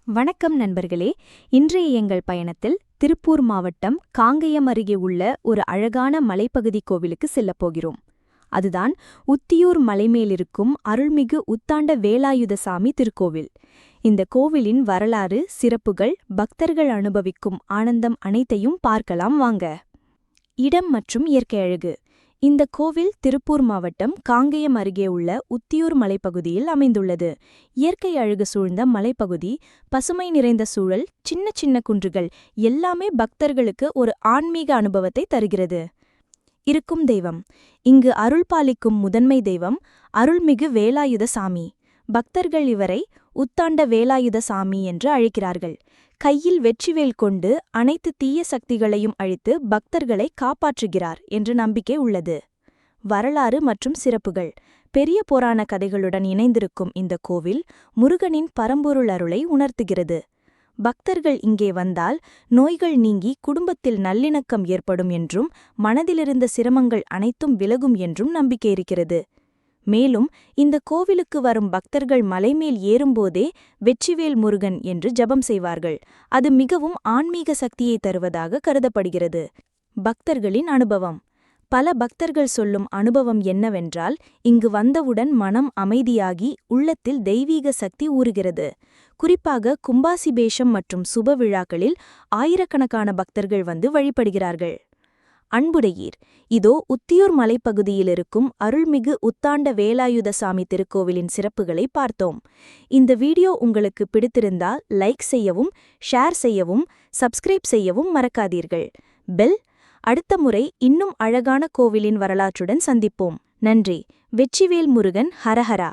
வணக்கம் நண்பர்களே. இன்றைய எங்கள் பயணத்தில் திருப்பூர் மாவட்டம் காங்கயம் அருகே உள்ள ஒரு அழகான மலைப்பகுதி கோவிலுக்கு செல்லப் போகிறோம். அதுதான் உத்தியூர் மலைமேலிருக்கும் அருள்மிகு உத்தாண்ட வேலாயுதசாமி திருக்கோவில். இந்த கோவிலின் வரலாறு, சிறப்புகள், பக்தர்கள் அனுபவிக்கும் ஆனந்தம் அனைத்தையும் பார்க்கலாம் வாங்க. இடம் மற்றும் இயற்கை அழகு. இந்த கோவில் திருப்பூர் மாவட்டம் காங்கயம் அருகே உள்ள உத்தியூர் மலைப்பகுதியில் அமைந்துள்ளது. இயற்கை அழகு சூழ்ந்த மலைப்பகுதி, பசுமை நிறைந்த சூழல், சின்ன சின்ன குன்றுகள் எல்லாமே பக்தர்களுக்கு ஒரு ஆன்மீக அனுபவத்தை தருகிறது. இருக்கும் தெய்வம். இங்கு அருள் பாலிக்கும் முதன்மை தெய்வம் அருள்மிகு வேலாயுத சாமி. பக்தர்கள் இவரை உத்தாண்ட வேலாயுத சாமி என்று அழைக்கிறார்கள். கையில் வெற்றிவேல் கொண்டு அனைத்து தீய சக்திகளையும் அழித்து பக்தர்களை காப்பாற்றுகிறார் என்ற நம்பிக்கை உள்ளது. வரலாறு மற்றும் சிறப்புகள். பெரிய புராண கதைகளுடன் இணைந்திருக்கும் இந்த கோவில் முருகனின் பரம்பொருள் அருளை உணர்த்துகிறது. பக்தர்கள் இங்கே வந்தால் நோய்கள் நீங்கி குடும்பத்தில் நல்லிணக்கம் ஏற்படும் என்றும் மனதிலிருந்த சிரமங்கள் அனைத்தும் விலகும் என்றும் நம்பிக்கை இருக்கிறது. மேலும் இந்த கோவிலுக்கு வரும் பக்தர்கள் மலைமேல் ஏறும்போதே வெற்றிவேல் முருகன் என்று ஜபம் செய்வார்கள். அது மிகவும் ஆன்மீக சக்தியை தருவதாக கருதப்படுகிறது. பக்தர்களின் அனுபவம். பல பக்தர்கள் சொல்லும் அனுபவம் என்னவென்றால், இங்கு வந்தவுடன் மனம் அமைதியாகி உள்ளத்தில் தெய்வீக சக்தி ஊறுகிறது. குறிப்பாக கும்பாசிபேஷம் மற்றும் சுப விழாக்களில் ஆயிரக்கணக்கான பக்தர்கள் வந்து வழிபடுகிறார்கள். அன்புடையீர். இதோ உத்தியூர் மலைப்பகுதியில் இருக்கும் அருள்மிகு உத்தாண்ட வேலாயுதசாமி திருக்கோவிலின் சிறப்புகளை பார்த்தோம். இந்த வீடியோ உங்களுக்கு பிடித்திருந்தால் லைக் செய்யவும், ஷேர் செய்யவும், சப்ஸ்கிரைப் செய்யவும் மறக்காதீர்கள். பெல். அடுத்த முறை இன்னும் அழகான கோவிலின் வரலாற்றுடன் சந்திப்போம். நன்றி. வெற்றிவேல் முருகன் ஹரஹரா.